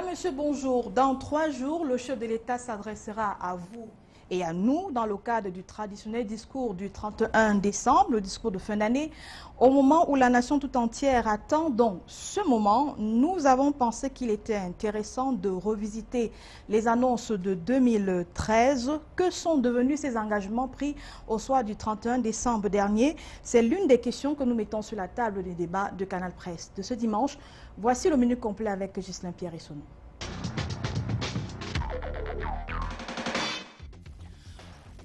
Mesdames, Messieurs, bonjour. Dans 3 jours, le chef de l'État s'adressera à vous et à nous dans le cadre du traditionnel discours du 31 décembre, le discours de fin d'année, au moment où la nation tout entière attend donc ce moment. Nous avons pensé qu'il était intéressant de revisiter les annonces de 2013. Que sont devenus ces engagements pris au soir du 31 décembre dernier? C'est l'une des questions que nous mettons sur la table des débats de Canal Presse de ce dimanche. Voici le menu complet avec Ghislain Pierre-Essonneau.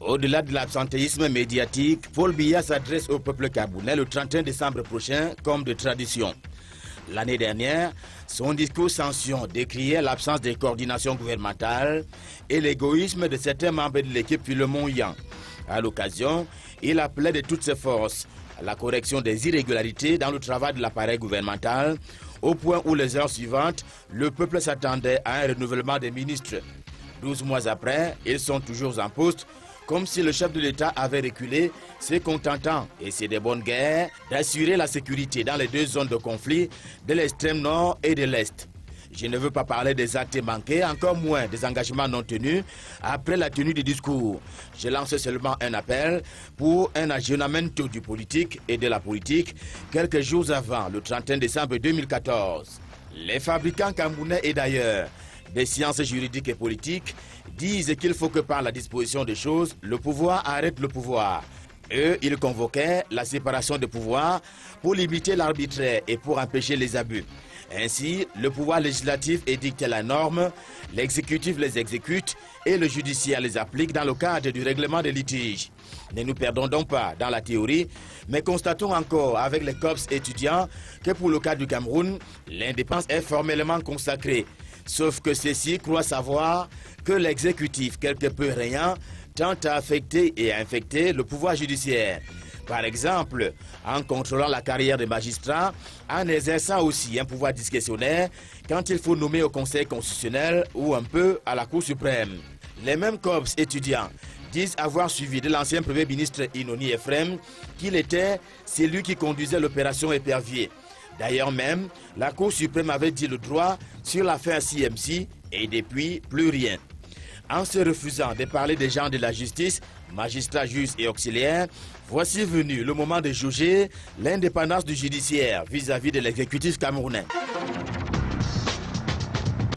Au-delà de l'absentéisme médiatique, Paul Biya s'adresse au peuple camerounais le 31 décembre prochain comme de tradition. L'année dernière, son discours sanction décriait l'absence de coordination gouvernementale et l'égoïsme de certains membres de l'équipe Philemon-Yang. À l'occasion, il appelait de toutes ses forces à la correction des irrégularités dans le travail de l'appareil gouvernemental, au point où les heures suivantes, le peuple s'attendait à un renouvellement des ministres. 12 mois après, ils sont toujours en poste, comme si le chef de l'État avait reculé, se contentant, et c'est des bonnes guerres, d'assurer la sécurité dans les deux zones de conflit, de l'extrême nord et de l'est. Je ne veux pas parler des actes manqués, encore moins des engagements non tenus après la tenue du discours. Je lance seulement un appel pour un aggiornamento du politique et de la politique quelques jours avant le 31 décembre 2014. Les fabricants camerounais et d'ailleurs des sciences juridiques et politiques disent qu'il faut que par la disposition des choses, le pouvoir arrête le pouvoir. Eux, ils convoquaient la séparation des pouvoirs pour limiter l'arbitraire et pour empêcher les abus. Ainsi, le pouvoir législatif édicte la norme, l'exécutif les exécute et le judiciaire les applique dans le cadre du règlement des litiges. Ne nous perdons donc pas dans la théorie, mais constatons encore avec les COPS étudiants que pour le cas du Cameroun, l'indépendance est formellement consacrée. Sauf que ceux-ci croient savoir que l'exécutif, quelque peu réant, tente à affecter et à infecter le pouvoir judiciaire. Par exemple, en contrôlant la carrière des magistrats, en exerçant aussi un pouvoir discrétionnaire quand il faut nommer au Conseil constitutionnel ou un peu à la Cour suprême. Les mêmes corps étudiants disent avoir suivi de l'ancien Premier ministre Inoni Ephraim qu'il était celui qui conduisait l'opération Épervier. D'ailleurs même, la Cour suprême avait dit le droit sur l'affaire CMC et depuis, plus rien. En se refusant de parler des gens de la justice, magistrats, juges et auxiliaires, voici venu le moment de juger l'indépendance du judiciaire vis-à-vis de l'exécutif camerounais.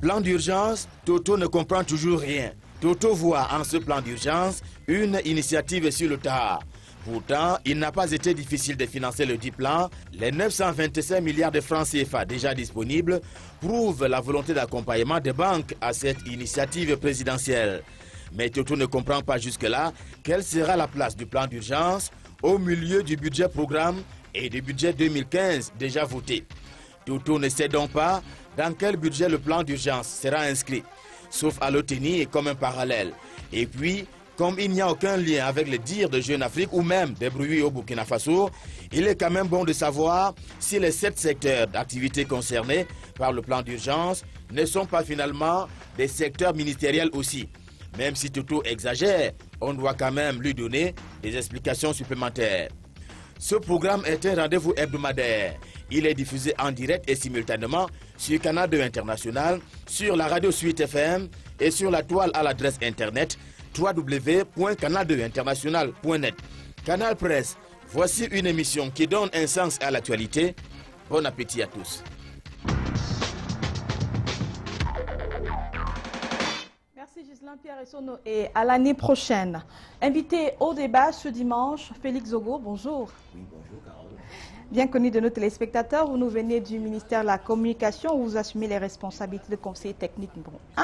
Plan d'urgence, Toto ne comprend toujours rien. Toto voit en ce plan d'urgence une initiative sur le tard. Pourtant, il n'a pas été difficile de financer le dit plan. Les 925 milliards de francs CFA déjà disponibles prouvent la volonté d'accompagnement des banques à cette initiative présidentielle. Mais Toto ne comprend pas jusque-là quelle sera la place du plan d'urgence au milieu du budget programme et du budget 2015 déjà voté. Toto ne sait donc pas dans quel budget le plan d'urgence sera inscrit, sauf à le tenir comme un parallèle. Et puis, comme il n'y a aucun lien avec les dires de Jeune Afrique ou même des bruits au Burkina Faso, il est quand même bon de savoir si les 7 secteurs d'activité concernés par le plan d'urgence ne sont pas finalement des secteurs ministériels aussi. Même si Toto exagère, on doit quand même lui donner des explications supplémentaires. Ce programme est un rendez-vous hebdomadaire. Il est diffusé en direct et simultanément sur Canal 2 International, sur la radio Suite FM et sur la toile à l'adresse internet www.canal2international.net. Canal Presse, voici une émission qui donne un sens à l'actualité. Bon appétit à tous. Merci Ghislain Pierre-Essonneau et à l'année prochaine. Invité au débat ce dimanche, Félix Zogo, bonjour. Oui, bonjour Carole. Bien connu de nos téléspectateurs, vous nous venez du ministère de la Communication où vous assumez les responsabilités de conseiller technique numéro 1.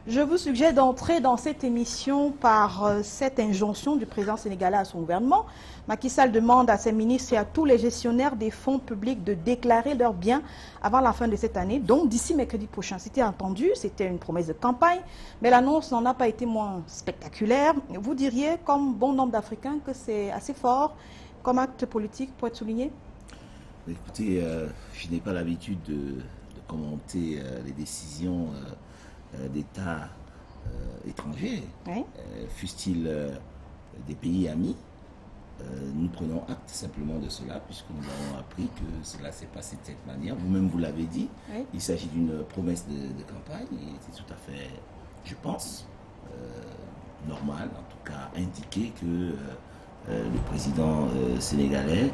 Je vous suggère d'entrer dans cette émission par cette injonction du président sénégalais à son gouvernement. Macky Sall demande à ses ministres et à tous les gestionnaires des fonds publics de déclarer leurs biens avant la fin de cette année, donc d'ici mercredi prochain. C'était entendu, c'était une promesse de campagne, mais l'annonce n'en a pas été moins spectaculaire. Vous diriez, comme bon nombre d'Africains, que c'est assez fort comme acte politique pour être souligné? Écoutez, je n'ai pas l'habitude de commenter les décisions d'États étrangers, Oui. fussent-ils des pays amis. nous prenons acte simplement de cela, puisque nous avons appris que cela s'est passé de cette manière. Vous-même, vous l'avez dit, oui. Il s'agit d'une promesse de campagne, et c'est tout à fait, je pense, normal, en tout cas indiqué que le président sénégalais,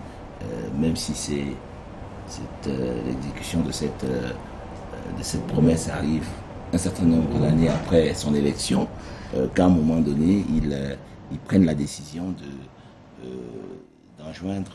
même si l'exécution de cette promesse arrive un certain nombre d'années après son élection, qu'à un moment donné, il prenne la décision d'enjoindre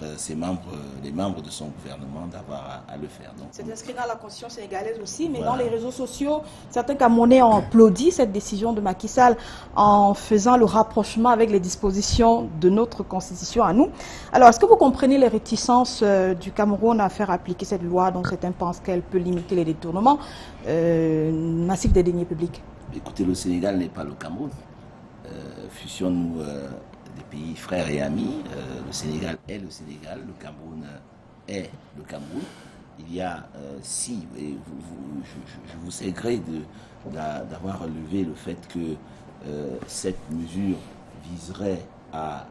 les membres de son gouvernement d'avoir à le faire. C'est inscrit dans la constitution sénégalaise aussi, mais voilà. Dans les réseaux sociaux, certains Camerounais ont applaudi cette décision de Macky Sall en faisant le rapprochement avec les dispositions de notre constitution à nous. Alors, est-ce que vous comprenez les réticences du Cameroun à faire appliquer cette loi dont certains pensent qu'elle peut limiter les détournements massifs des deniers publics? Écoutez, le Sénégal n'est pas le Cameroun. Fusionnons-nous des pays frères et amis. Le Sénégal est le Sénégal, le Cameroun est le Cameroun. Il y a, je vous sais gré d'avoir relevé le fait que cette mesure viserait à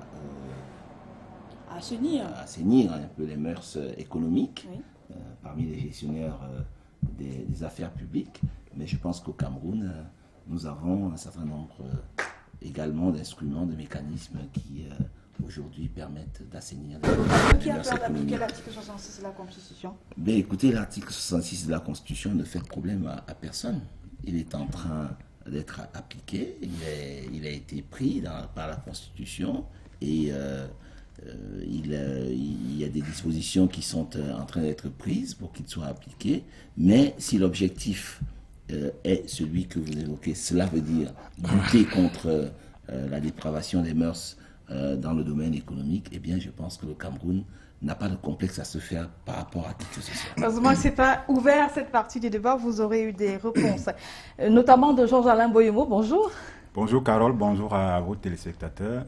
assainir un peu les mœurs économiques, oui. Parmi les gestionnaires des affaires publiques. Mais je pense qu'au Cameroun, nous avons un certain nombre également d'instruments, de mécanismes qui aujourd'hui permettent d'assainir les mœurs économiques. Quel article 66 de la Constitution? Mais écoutez, l'article 66 de la Constitution ne fait problème à personne. Il est en train d'être appliqué, il a été pris par la Constitution et il y a des dispositions qui sont en train d'être prises pour qu'il soit appliqué. Mais si l'objectif est celui que vous évoquez, cela veut dire lutter contre la dépravation des mœurs dans le domaine économique, eh bien je pense que le Cameroun n'a pas de complexe à se faire par rapport à qui que ce soit. Heureusement que ce n'est pas ouvert cette partie du débat, vous aurez eu des réponses, notamment de Georges-Alain Boyemo. Bonjour. Bonjour Carole, bonjour à vos téléspectateurs.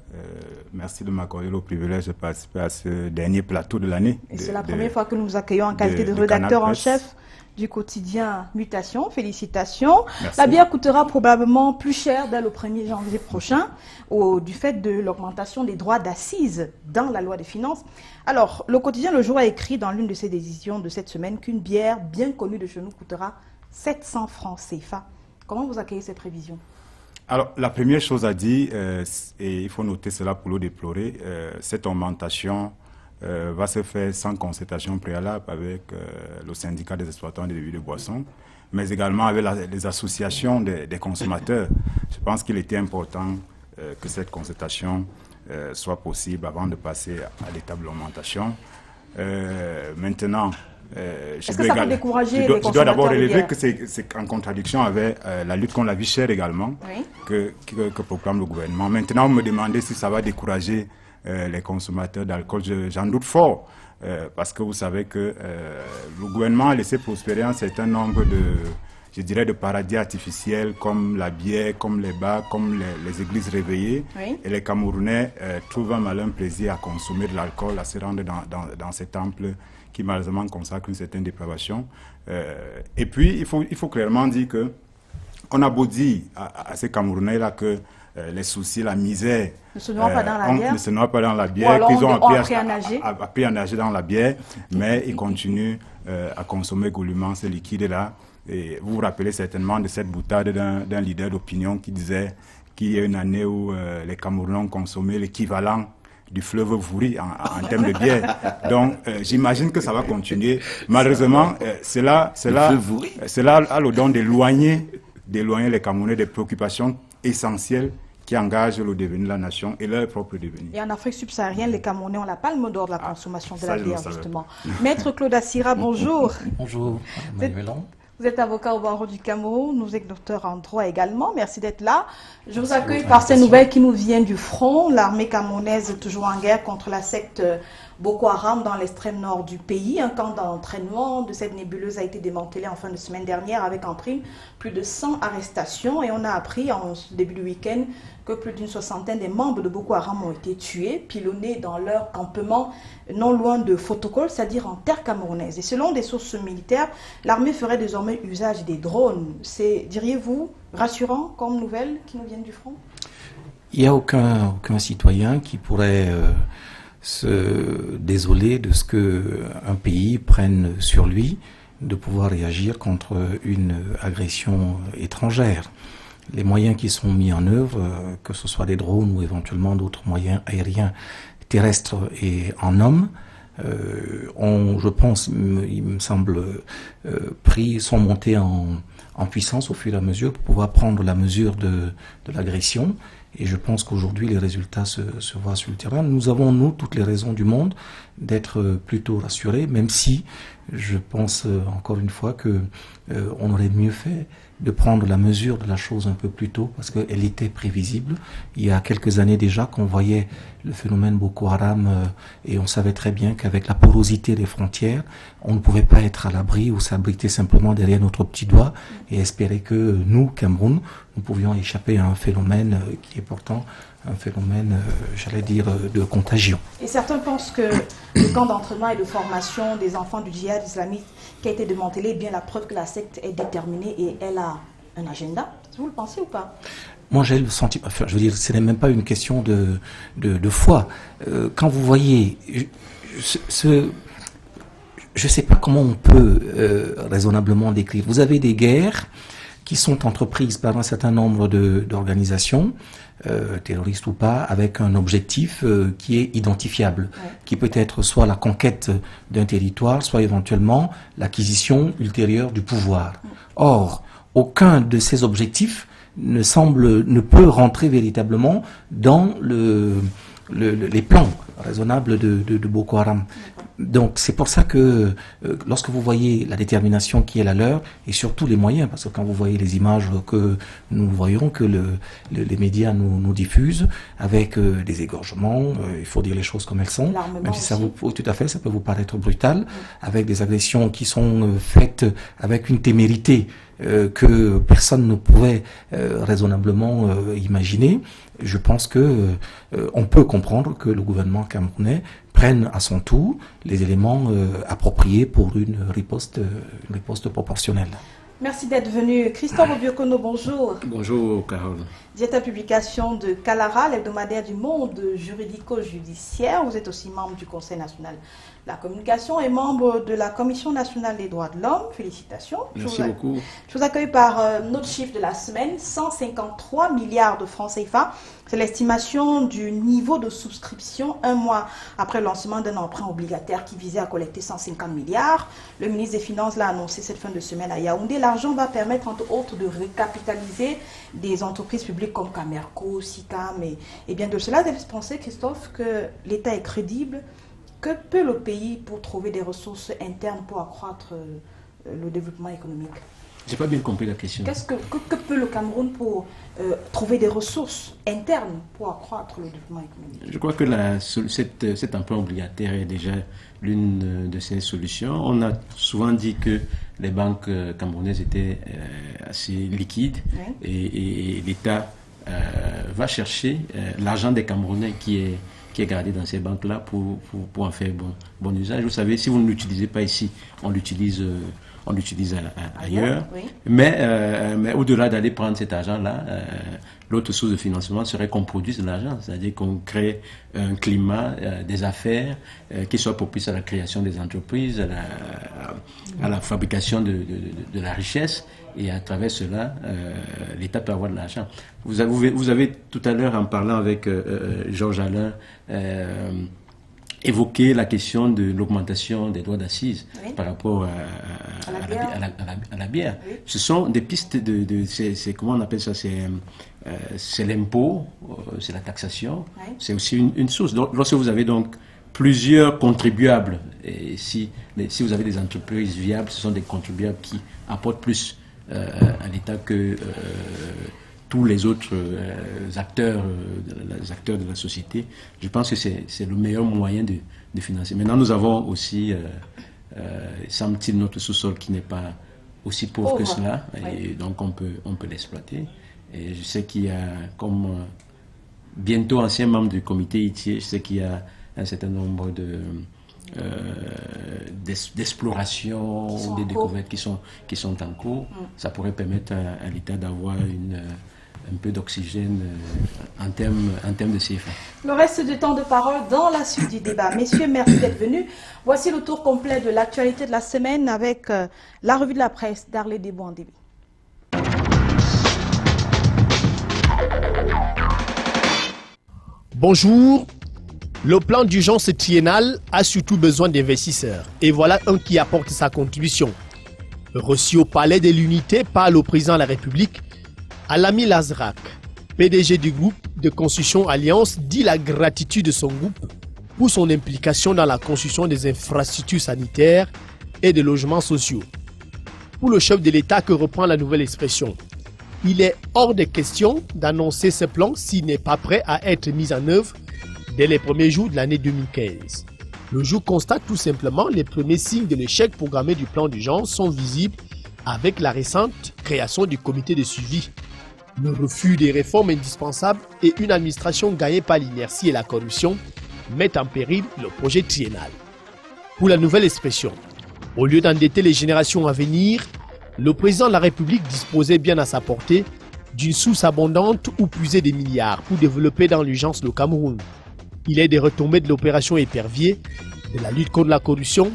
Merci de m'accorder le privilège de participer à ce dernier plateau de l'année. Et c'est la première fois que nous vous accueillons en qualité de rédacteur en chef du quotidien Mutation. Félicitations. Merci. La bière coûtera probablement plus cher dès le 1er janvier prochain du fait de l'augmentation des droits d'assises dans la loi des finances. Alors, le quotidien Le Jour a écrit dans l'une de ses décisions de cette semaine qu'une bière bien connue de chez nous coûtera 700 francs CFA. Comment vous accueillez ces prévisions? Alors, la première chose à dire, et il faut noter cela pour le déplorer, cette augmentation va se faire sans concertation préalable avec le syndicat des exploitants des débits de boissons, mais également avec les associations des consommateurs. Je pense qu'il était important que cette concertation soit possible avant de passer à l'étape de l'augmentation. Maintenant, est-ce que ça peut décourager les consommateurs? Je dois d'abord relever que c'est en contradiction avec la lutte contre la vie chère également, oui. que proclame le gouvernement. Maintenant, vous me demandez si ça va décourager les consommateurs d'alcool. J'en doute fort, parce que vous savez que le gouvernement a laissé prospérer un certain nombre de paradis artificiels comme la bière, comme les bars, comme les églises réveillées. Oui. Et les Camerounais trouvent un malin plaisir à consommer de l'alcool, à se rendre dans ces temples qui malheureusement consacrent une certaine dépravation. Et puis, il faut clairement dire que on a beau dire à ces Camerounais-là que les soucis, la misère ne se noient pas dans la bière. Ne se noient pas dans la bière, qu'ils ont appris à nager dans la bière, mais ils continuent à consommer goulûment ce liquide-là. Et vous vous rappelez certainement de cette boutade d'un leader d'opinion qui disait qu'il y a une année où les Camerounais ont consommé l'équivalent du fleuve Vouri en termes de bière. Donc, j'imagine que ça va continuer. Malheureusement, cela a le don d'éloigner les Camerounais des préoccupations essentielles qui engagent le devenir de la nation et leur propre devenir. Et en Afrique subsaharienne, les Camerounais ont la palme d'or de la consommation de la bière, justement. Maître Claude Assira, bonjour. Bonjour, Manuelon. Vous êtes avocat au barreau du Cameroun, nous êtes docteur en droit également. Merci d'être là. Je vous accueille par ces nouvelles qui nous viennent du front. L'armée camerounaise est toujours en guerre contre la secte Boko Haram dans l'extrême nord du pays. Un camp d'entraînement de cette nébuleuse a été démantelé en fin de semaine dernière avec en prime plus de 100 arrestations. Et on a appris en début du week-end que plus d'une soixantaine des membres de Boko Haram ont été tués, pilonnés dans leur campement non loin de Fotokol, c'est-à-dire en terre camerounaise. Et selon des sources militaires, l'armée ferait désormais usage des drones. C'est, diriez-vous, rassurant comme nouvelle qui nous viennent du front? Il n'y a aucun citoyen qui pourrait se désoler de ce qu'un pays prenne sur lui de pouvoir réagir contre une agression étrangère. Les moyens qui sont mis en œuvre, que ce soit des drones ou éventuellement d'autres moyens aériens, terrestres et en hommes, je pense, il me semble, sont montés en puissance au fur et à mesure pour pouvoir prendre la mesure de l'agression. Et je pense qu'aujourd'hui, les résultats se voient sur le terrain. Nous avons, nous, toutes les raisons du monde d'être plutôt rassurés, même si je pense encore une fois que on aurait mieux fait de prendre la mesure de la chose un peu plus tôt, parce qu'elle était prévisible. Il y a quelques années déjà qu'on voyait le phénomène Boko Haram et on savait très bien qu'avec la porosité des frontières, on ne pouvait pas être à l'abri ou s'abriter simplement derrière notre petit doigt et espérer que nous, Cameroun, nous pouvions échapper à un phénomène qui est pourtant un phénomène, j'allais dire, de contagion. Et certains pensent que le camp d'entraînement et de formation des enfants du djihad islamique qui a été démantelé est bien la preuve que la secte est déterminée et elle a un agenda. Vous le pensez ou pas? Moi, j'ai le sentiment, enfin, je veux dire, ce n'est même pas une question de foi. Quand vous voyez, je ne sais pas comment on peut raisonnablement décrire. Vous avez des guerres qui sont entreprises par un certain nombre d'organisations, terroristes ou pas, avec un objectif qui est identifiable, qui peut être soit la conquête d'un territoire, soit éventuellement l'acquisition ultérieure du pouvoir. Or, aucun de ces objectifs ne peut rentrer véritablement dans les plans raisonnables de Boko Haram. Donc c'est pour ça que lorsque vous voyez la détermination qui est la leur, et surtout les moyens, parce que quand vous voyez les images que nous voyons, que les médias nous diffusent, avec des égorgements, il faut dire les choses comme elles sont, même si tout à fait, ça peut vous paraître brutal, avec des agressions qui sont faites avec une témérité que personne ne pouvait raisonnablement imaginer. Je pense que on peut comprendre que le gouvernement camerounais prenne à son tour les éléments appropriés pour une riposte proportionnelle. Merci d'être venu. Christophe Obiokono, bonjour. Bonjour, Carole. Directeur de publication de Calara, l'hebdomadaire du monde juridico-judiciaire. Vous êtes aussi membre du Conseil national de la communication et membre de la Commission nationale des droits de l'homme. Félicitations. Merci beaucoup. Je vous accueille par notre chiffre de la semaine, 153 milliards de francs CFA. C'est l'estimation du niveau de souscription un mois après le lancement d'un emprunt obligataire qui visait à collecter 150 milliards. Le ministre des Finances l'a annoncé cette fin de semaine à Yaoundé. L'argent va permettre entre autres de recapitaliser des entreprises publiques comme Camerco, SICAM et bien de cela. Vous avez pensé, Christophe, que l'État est crédible? Que peut le pays pour trouver des ressources internes pour accroître le développement économique? Je n'ai pas bien compris la question. Que peut le Cameroun pour trouver des ressources internes pour accroître le développement économique? Je crois que cet emprunt obligataire est déjà l'une de ces solutions. On a souvent dit que les banques camerounaises étaient assez liquides, oui, et l'État va chercher l'argent des Camerounais qui est gardé dans ces banques-là pour en faire bon usage. Vous savez, si vous ne l'utilisez pas ici, on l'utilise ailleurs. Oui. Mais au-delà d'aller prendre cet argent-là, l'autre source de financement serait qu'on produise de l'argent, c'est-à-dire qu'on crée un climat des affaires qui soit propice à la création des entreprises, à la fabrication de la richesse, et à travers cela, l'État peut avoir de l'argent. Vous avez tout à l'heure, en parlant avec Georges Alain, évoquer la question de l'augmentation des droits d'assises, oui, par rapport à la bière. Oui. Ce sont des pistes c'est comment on appelle ça, c'est l'impôt, c'est la taxation, oui, c'est aussi une source. Donc, lorsque vous avez donc plusieurs contribuables, et si vous avez des entreprises viables, ce sont des contribuables qui apportent plus à l'État que tous les autres acteurs de la société. Je pense que c'est le meilleur moyen de financer. Maintenant, nous avons aussi, semble-t-il, notre sous-sol qui n'est pas aussi pauvre que cela, oui, et donc on peut l'exploiter. Et je sais qu'il y a, comme bientôt ancien membre du comité ITIE, je sais qu'il y a un certain nombre d'explorations ou des découvertes qui sont en cours. Ça pourrait permettre à l'État d'avoir un peu d'oxygène en termes de CFA. Le reste du temps de parole dans la suite du débat. Messieurs, merci d'être venus. Voici le tour complet de l'actualité de la semaine avec la revue de la presse d'Arlé Debo en début. Bonjour. Le plan d'urgence triennal a surtout besoin d'investisseurs. Et voilà un qui apporte sa contribution. Reçu au palais de l'unité par le président de la République, Alami Lazrak, PDG du groupe de construction Alliance, dit la gratitude de son groupe pour son implication dans la construction des infrastructures sanitaires et des logements sociaux. Pour le chef de l'État que reprend la nouvelle expression, il est hors de question d'annoncer ce plan s'il n'est pas prêt à être mis en œuvre dès les premiers jours de l'année 2015. Le jour constate tout simplement les premiers signes de l'échec programmé du plan d'urgence sont visibles avec la récente création du comité de suivi. Le refus des réformes indispensables et une administration gagnée par l'inertie et la corruption mettent en péril le projet triennal. Pour la nouvelle expression, au lieu d'endetter les générations à venir, le président de la République disposait bien à sa portée d'une source abondante où puiser des milliards pour développer dans l'urgence le Cameroun. Il est des retombées de l'opération Épervier, de la lutte contre la corruption,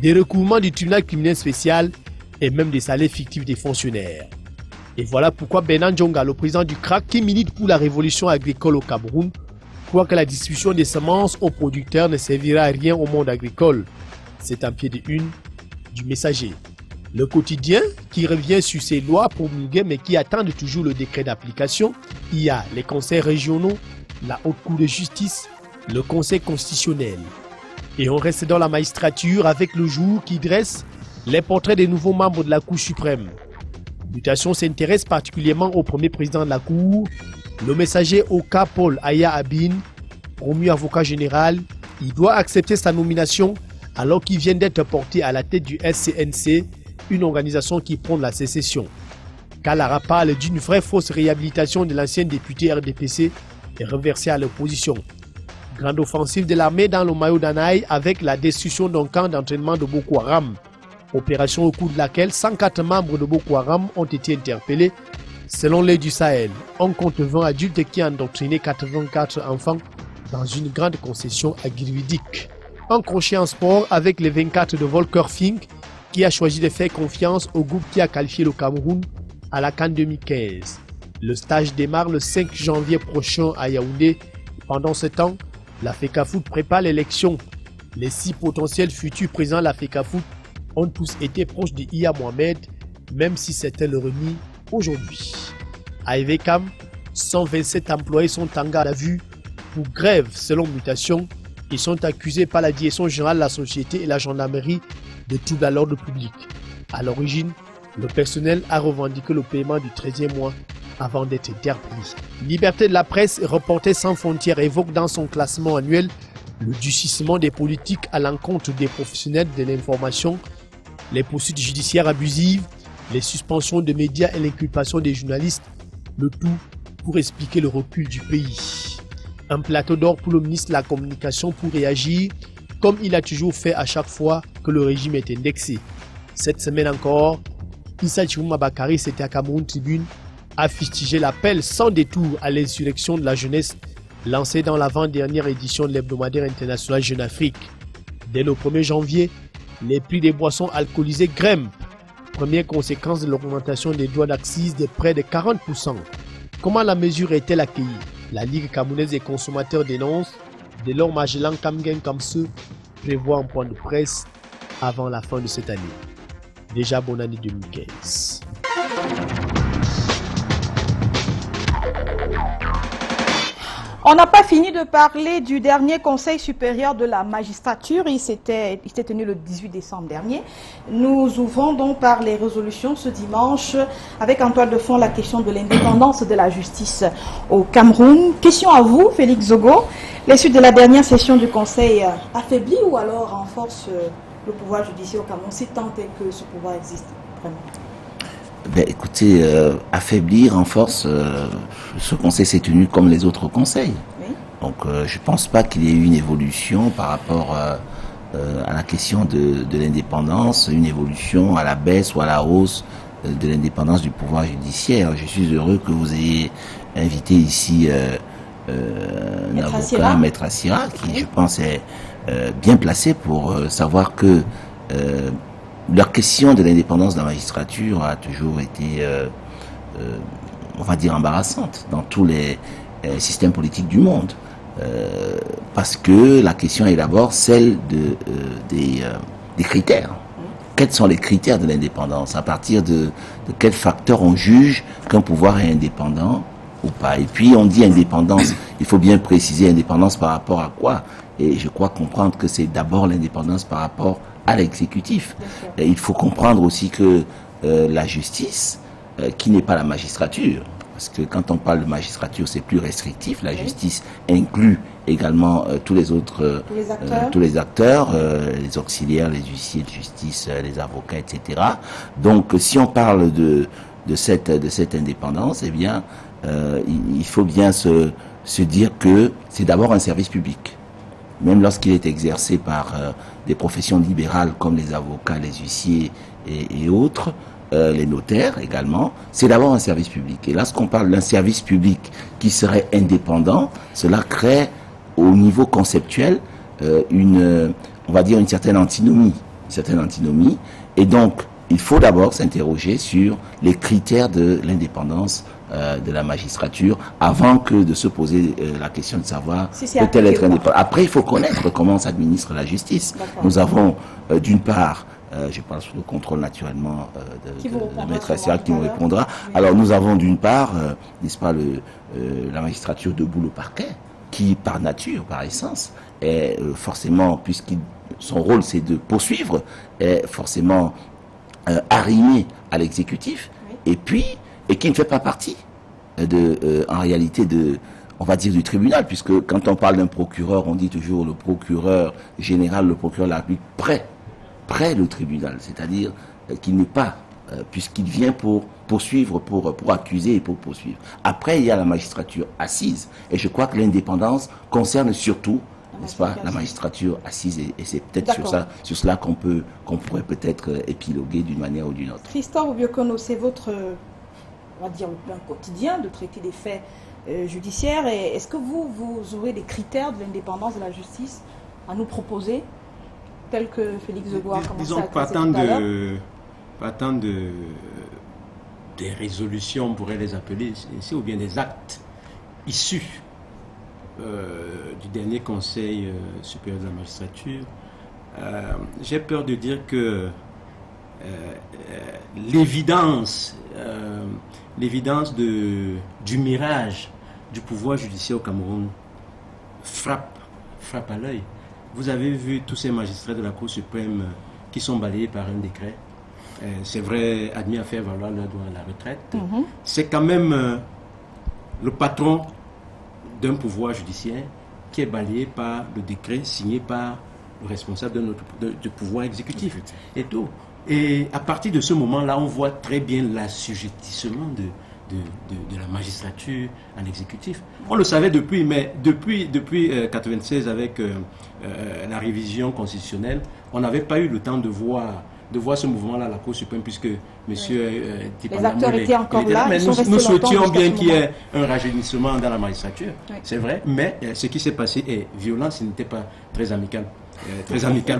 des recouvrements du tribunal criminel spécial et même des salaires fictifs des fonctionnaires. Et voilà pourquoi Bernard Djonga, le président du CRAC qui milite pour la révolution agricole au Cameroun, croit que la distribution des semences aux producteurs ne servira à rien au monde agricole. C'est un pied de une du Messager. Le quotidien qui revient sur ces lois promulguées mais qui attendent toujours le décret d'application. Il y a les conseils régionaux, la Haute Cour de justice, le Conseil constitutionnel. Et on reste dans la magistrature avec le jour qui dresse les portraits des nouveaux membres de la Cour suprême. Mutation s'intéresse particulièrement au premier président de la Cour, le Messager Oka Paul Aya Abin, promu avocat général. Il doit accepter sa nomination alors qu'il vient d'être porté à la tête du SCNC, une organisation qui prône la sécession. Kalara parle d'une vraie fausse réhabilitation de l'ancien député RDPC et reversé à l'opposition. Grande offensive de l'armée dans le maillot d'Anaï avec la destruction d'un camp d'entraînement de Boko Haram. Opération au cours de laquelle 104 membres de Boko Haram ont été interpellés. Selon l'aide du Sahel, on compte 20 adultes qui ont endoctriné 84 enfants dans une grande concession agridique. Un crochet en sport avec les 24 de Volker Fink qui a choisi de faire confiance au groupe qui a qualifié le Cameroun à la CAN 2015. Le stage démarre le 5 janvier prochain à Yaoundé. Pendant ce temps, la FECAFOOT prépare l'élection. Les 6 potentiels futurs présidents de la FECAFOOT ont tous été proches de Iya Mohamed, même si c'était le remis aujourd'hui. À Evekam, 127 employés sont en garde à vue pour grève selon mutation. Ils sont accusés par la direction générale de la société et la gendarmerie de troubles à l'ordre public. À l'origine, le personnel a revendiqué le paiement du 13e mois avant d'être interpellé. Liberté de la presse et Reporters sans frontières évoque dans son classement annuel le durcissement des politiques à l'encontre des professionnels de l'information, les poursuites judiciaires abusives, les suspensions de médias et l'inculpation des journalistes, le tout pour expliquer le recul du pays. Un plateau d'or pour le ministre de la Communication pour réagir, comme il a toujours fait à chaque fois que le régime est indexé. Cette semaine encore, Issa Chirouma Bakari, c'était à Cameroun Tribune, a fustigé l'appel sans détour à l'insurrection de la jeunesse lancé dans l'avant-dernière édition de l'hebdomadaire international Jeune Afrique. Dès le 1er janvier, les prix des boissons alcoolisées grimpent. Première conséquence de l'augmentation des droits d'accise de près de 40%. Comment la mesure est-elle accueillie? La Ligue camerounaise des consommateurs dénonce. Dès lors, Magellan Kamgen Kamseu prévoit un point de presse avant la fin de cette année. Déjà bonne année 2015. On n'a pas fini de parler du dernier Conseil supérieur de la magistrature. Il s'est tenu le 18 décembre dernier. Nous ouvrons donc par les résolutions ce dimanche avec en toile de fond la question de l'indépendance de la justice au Cameroun. Question à vous, Félix Zogo. Les suites de la dernière session du Conseil affaiblit ou alors renforce le pouvoir judiciaire au Cameroun, si tant est que ce pouvoir existe vraiment? Ben, écoutez, affaiblir, renforce, ce conseil s'est tenu comme les autres conseils. Oui. Donc je ne pense pas qu'il y ait eu une évolution par rapport à la question de l'indépendance, une évolution à la baisse ou à la hausse de l'indépendance du pouvoir judiciaire. Je suis heureux que vous ayez invité ici un avocat, Maître Assira, qui je pense est bien placé pour savoir que leur question de l'indépendance de la magistrature a toujours été, on va dire, embarrassante dans tous les systèmes politiques du monde. Parce que la question est d'abord celle des critères. Quels sont les critères de l'indépendance? À partir de quels facteurs on juge qu'un pouvoir est indépendant ou pas? Et puis on dit indépendance, il faut bien préciser indépendance par rapport à quoi? Et je crois comprendre que c'est d'abord l'indépendance par rapport à l'exécutif. Il faut comprendre aussi que la justice, qui n'est pas la magistrature, parce que quand on parle de magistrature, c'est plus restrictif. La justice inclut également tous les acteurs, les auxiliaires, les huissiers de justice, les avocats, etc. Donc, si on parle de cette indépendance, eh bien, il faut bien se dire que c'est d'abord un service public. Même lorsqu'il est exercé par des professions libérales comme les avocats, les huissiers et autres, les notaires également, c'est d'abord un service public. Et lorsqu'on parle d'un service public qui serait indépendant, cela crée au niveau conceptuel on va dire une certaine antinomie. Et donc, il faut d'abord s'interroger sur les critères de l'indépendance de la magistrature avant que de se poser la question de savoir peut-elle être indépendante. Après, il faut connaître comment s'administre la justice. Nous avons d'une part, je parle sous le contrôle naturellement de Maître Assira qui nous répondra. Oui. Alors nous avons d'une part, n'est-ce pas, la magistrature debout le parquet, qui par nature, par essence, est forcément, son rôle c'est de poursuivre, est forcément arrimé à l'exécutif, oui. et qui ne fait pas partie en réalité on va dire du tribunal, puisque quand on parle d'un procureur, on dit toujours le procureur général, le procureur de la République près le tribunal, c'est-à-dire qu'il n'est pas, puisqu'il vient pour poursuivre, pour accuser et pour poursuivre. Après, il y a la magistrature assise, et je crois que l'indépendance concerne surtout, n'est-ce pas, la magistrature assise, et c'est peut-être sur cela qu'on pourrait peut-être épiloguer d'une manière ou d'une autre. Christophe Obiokono, c'est votre, on va dire, plan quotidien de traiter des faits judiciaires, et est-ce que vous aurez des critères de l'indépendance de la justice à nous proposer, tel que Félix Zegou a commencé à pas tant des résolutions, on pourrait les appeler ici, ou bien des actes issus du dernier Conseil supérieur de la magistrature. J'ai peur de dire que l'évidence du mirage du pouvoir judiciaire au Cameroun frappe à l'œil. Vous avez vu tous ces magistrats de la Cour suprême qui sont balayés par un décret. C'est vrai, admis à faire valoir leur droit à la retraite. Mm-hmm. C'est quand même le patron d'un pouvoir judiciaire qui est balayé par le décret signé par le responsable du pouvoir exécutif. Et tout. Et à partir de ce moment-là, on voit très bien l'assujettissement de la magistrature à l'exécutif. On le savait depuis, mais depuis 1996, avec la révision constitutionnelle, on n'avait pas eu le temps de voir ce mouvement-là à la Cour suprême, puisque monsieur les acteurs étaient encore là, mais nous souhaitions bien qu'il y ait un rajeunissement dans la magistrature, oui. C'est vrai, mais ce qui s'est passé est violent, ce n'était pas très amical.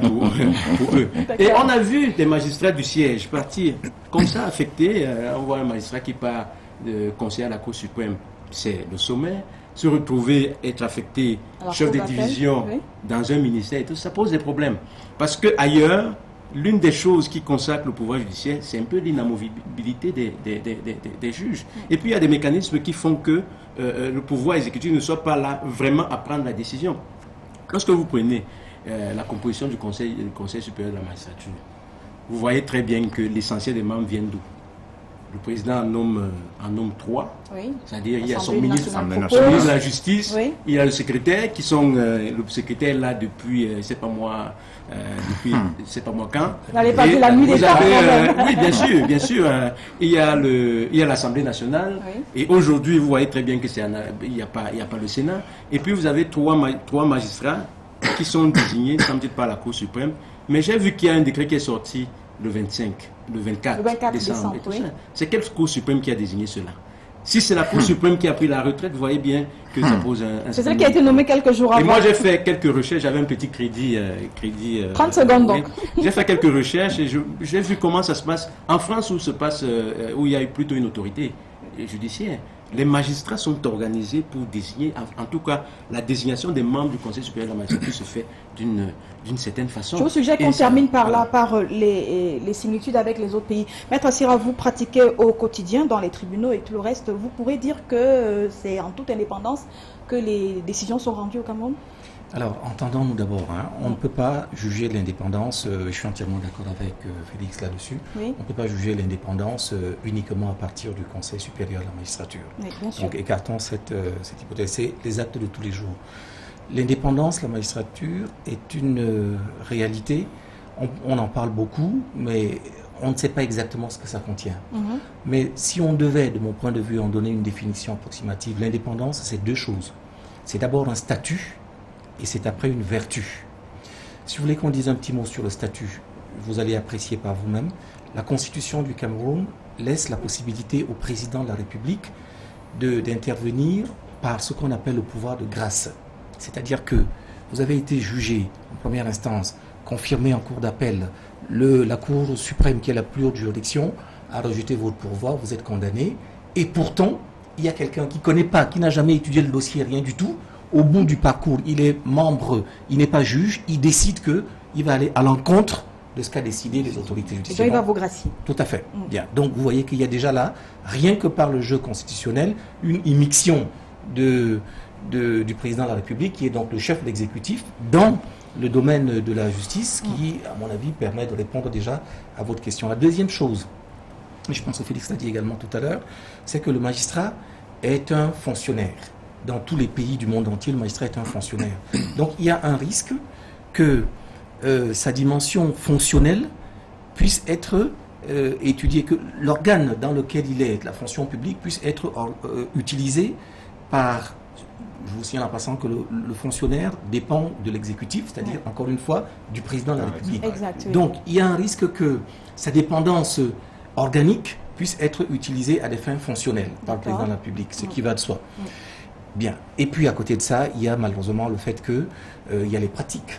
Pour eux. Et on a vu des magistrats du siège partir comme ça, affectés. On voit un magistrat qui part de conseiller à la Cour suprême, c'est le sommet. Se retrouver, être affecté chef de division dans un ministère, et tout ça pose des problèmes. Parce que ailleurs, l'une des choses qui consacre le pouvoir judiciaire, c'est un peu l'inamovibilité des juges. Et puis il y a des mécanismes qui font que le pouvoir exécutif ne soit pas là vraiment à prendre la décision. Lorsque vous prenez la composition du Conseil supérieur de la magistrature, vous voyez très bien que l'essentiel des membres viennent d'où? Le président en nomme 3, oui. C'est-à-dire il y a son ministre de la Justice, oui. Il y a le secrétaire qui sont le secrétaire là depuis c'est pas moi quand. N'allez pas dire la nuit des temps. Oui, bien sûr. Il y a l'Assemblée nationale, oui. Et aujourd'hui vous voyez très bien que il n'y a pas le Sénat. Et puis vous avez trois magistrats qui sont désignés, sans doute par la Cour suprême. Mais j'ai vu qu'il y a un décret qui est sorti le 24 décembre. Oui. C'est quelle Cour suprême qui a désigné cela? Si c'est la Cour suprême qui a pris la retraite, vous voyez bien que ça pose un c'est ça qui a été nommé quelques jours avant. Et moi, j'ai fait quelques recherches, j'avais un petit crédit. 30 secondes donc. J'ai fait quelques recherches et j'ai vu comment ça se passe en France, où il y a eu plutôt une autorité judiciaire. Les magistrats sont organisés pour désigner, en tout cas, la désignation des membres du Conseil supérieur de la magistrature se fait d'une certaine façon. Je vous suggère qu'on termine par les similitudes avec les autres pays. Maître Sira, vous pratiquez au quotidien dans les tribunaux et tout le reste. Vous pourrez dire que c'est en toute indépendance que les décisions sont rendues au Cameroun? Alors, entendons-nous d'abord, on ne peut pas juger l'indépendance, je suis entièrement d'accord avec Félix là-dessus, on ne peut pas juger l'indépendance uniquement à partir du Conseil supérieur de la magistrature. Oui, bien sûr. Donc écartons cette hypothèse, c'est les actes de tous les jours. L'indépendance, la magistrature est une réalité, on en parle beaucoup, mais on ne sait pas exactement ce que ça contient. Mais si on devait, de mon point de vue, en donner une définition approximative, l'indépendance, c'est deux choses. C'est d'abord un statut, et c'est après une vertu. Si vous voulez qu'on dise un petit mot sur le statut, vous allez apprécier par vous-même. La Constitution du Cameroun laisse la possibilité au président de la République d'intervenir par ce qu'on appelle le pouvoir de grâce. C'est-à-dire que vous avez été jugé en première instance, confirmé en cour d'appel, la Cour suprême, qui est la plus haute juridiction, a rejeté votre pourvoi, vous êtes condamné, et pourtant, il y a quelqu'un qui ne connaît pas, qui n'a jamais étudié le dossier, rien du tout. Au bout du parcours, il est membre, il n'est pas juge, il décide qu'il va aller à l'encontre de ce qu'a décidé les autorités judiciaires. Et il va vous gracier. Tout à fait. Bien. Donc vous voyez qu'il y a déjà là, rien que par le jeu constitutionnel, une immixtion du président de la République, qui est donc le chef de l'exécutif, dans le domaine de la justice, qui, à mon avis, permet de répondre déjà à votre question. La deuxième chose, et je pense que Félix l'a dit également tout à l'heure, c'est que le magistrat est un fonctionnaire. Dans tous les pays du monde entier, le magistrat est un fonctionnaire. Donc il y a un risque que sa dimension fonctionnelle puisse être étudiée, que l'organe dans lequel il est, la fonction publique, puisse être utilisé par... Je vous signale en passant que le fonctionnaire dépend de l'exécutif, c'est-à-dire, encore une fois, du président de la République. Exact, oui. Donc il y a un risque que sa dépendance organique puisse être utilisée à des fins fonctionnelles par le président de la République, ce qui va de soi. Bien. Et puis à côté de ça, il y a malheureusement le fait que il y a les pratiques,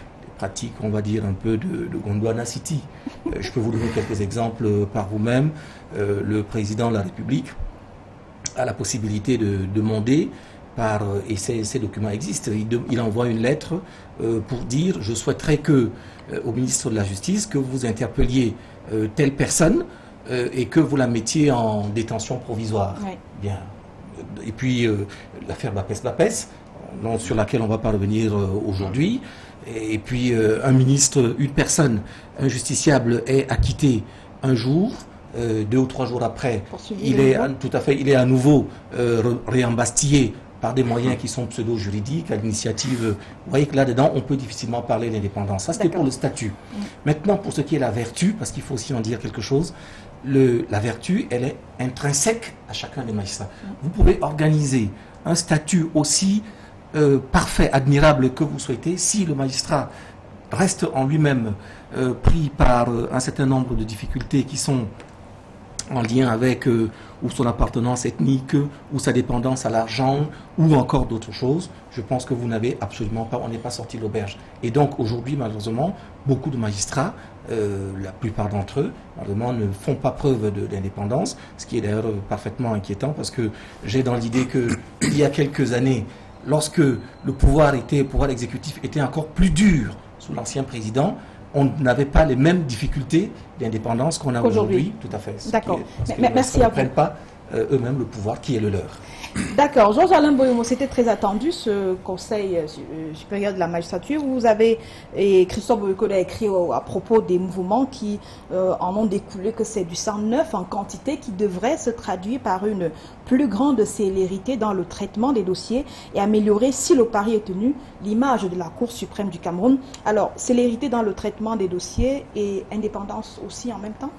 on va dire un peu de Gondwana City. Je peux vous donner quelques exemples par vous-même. Le président de la République a la possibilité de demander et ces documents existent, il envoie une lettre pour dire: je souhaiterais que au ministre de la Justice que vous interpelliez telle personne et que vous la mettiez en détention provisoire. Oui. Bien. Et puis l'affaire Bapès, sur laquelle on ne va pas revenir aujourd'hui. Et puis un ministre, une personne, un justiciable est acquitté un jour, 2 ou 3 jours après, il est à nouveau réembastillé par des moyens qui sont pseudo-juridiques, à l'initiative. Vous voyez que là-dedans, on peut difficilement parler d'indépendance. Ça, c'était pour le statut. Maintenant, pour ce qui est la vertu, parce qu'il faut aussi en dire quelque chose, la vertu, elle est intrinsèque à chacun des magistrats. Vous pouvez organiser un statut aussi parfait, admirable que vous souhaitez, si le magistrat reste en lui-même pris par un certain nombre de difficultés qui sont en lien avec ou son appartenance ethnique, ou sa dépendance à l'argent, ou encore d'autres choses, je pense que vous n'avez absolument pas, on n'est pas sorti de l'auberge. Et donc aujourd'hui, malheureusement, beaucoup de magistrats, la plupart d'entre eux, malheureusement, ne font pas preuve d'indépendance, ce qui est d'ailleurs parfaitement inquiétant, parce que j'ai dans l'idée qu'il y a quelques années, lorsque le pouvoir exécutif était encore plus dur sous l'ancien président, on n'avait pas les mêmes difficultés d'indépendance qu'on a aujourd'hui. Tout à fait. D'accord. Merci à vous. Ils ne prennent pas eux-mêmes le pouvoir qui est le leur. D'accord. Georges-Alain Boyomo, c'était très attendu, ce Conseil supérieur de la magistrature. Vous avez, et Christophe Boyoko a écrit à propos des mouvements qui en ont découlé que c'est du sang neuf en quantité qui devrait se traduire par une plus grande célérité dans le traitement des dossiers et améliorer, si le pari est tenu, l'image de la Cour suprême du Cameroun. Alors, célérité dans le traitement des dossiers et indépendance aussi en même temps ?